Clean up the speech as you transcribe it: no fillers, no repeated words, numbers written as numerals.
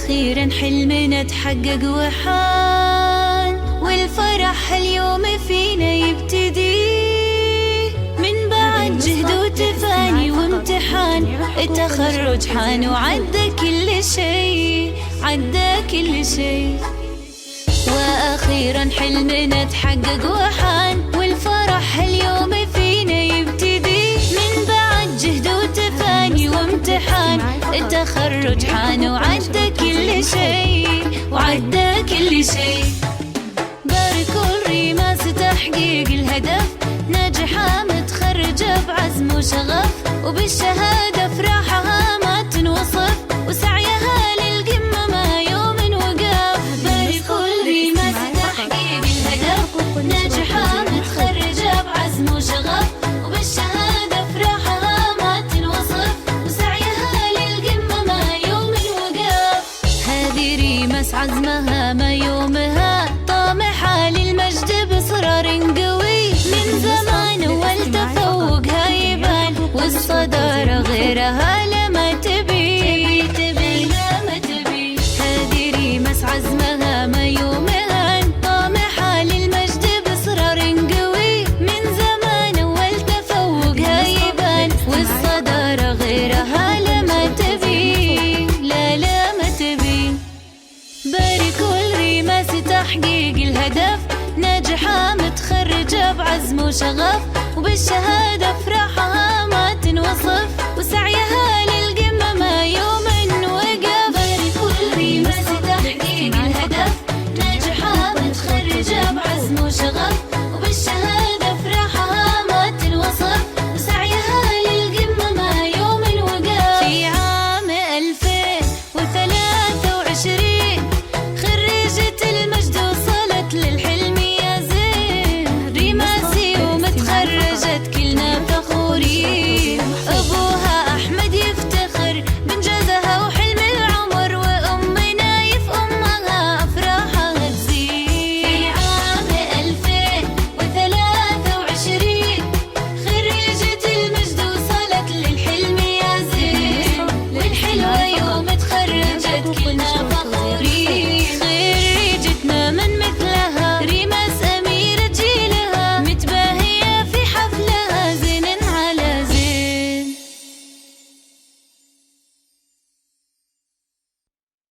وأخيرا حلمنا تحقق وحان، والفرح اليوم فينا يبتدي من بعد جهد وتفاني وامتحان. التخرج حان وعدى كل شي، عدى كل شي. وأخيرا حلمنا تحقق وحان، والفرح اليوم فينا يبتدي من بعد جهد وتفاني وامتحان. التخرج حان وعدى كل شي، وعدى كل شي. باركوا الريماس تحقيق الهدف، ناجحة متخرجة بعزم وشغف، وبالشهادة فرحها ما تنوصف، وسعيها للقمة ما يوم وقف. باركوا الريماس تحقيق الهدف، ناجحة متخرجة بعزم وشغف، وبالشهادة فرحها ما تنوصف، وسعيها للقمة ما يوم وقف. هذه ريماس عزمها ما يومها، طامحة للمجد بإصرار قوي، من زمان والتفوقها يبان، والصدارة غيرها لما تبي، لما تبي. هذه ريماس عزمها ما يومها، طامحة للمجد بإصرار قوي، من زمان والتفوقها يبان، والصدارة غيرها لما تبي، لما تبي. باركوا الريماس تحقيق الهدف، ناجحة متخرجة بعزم وشغف، وبالشهادة فرحها ما تنوصف، وسعيها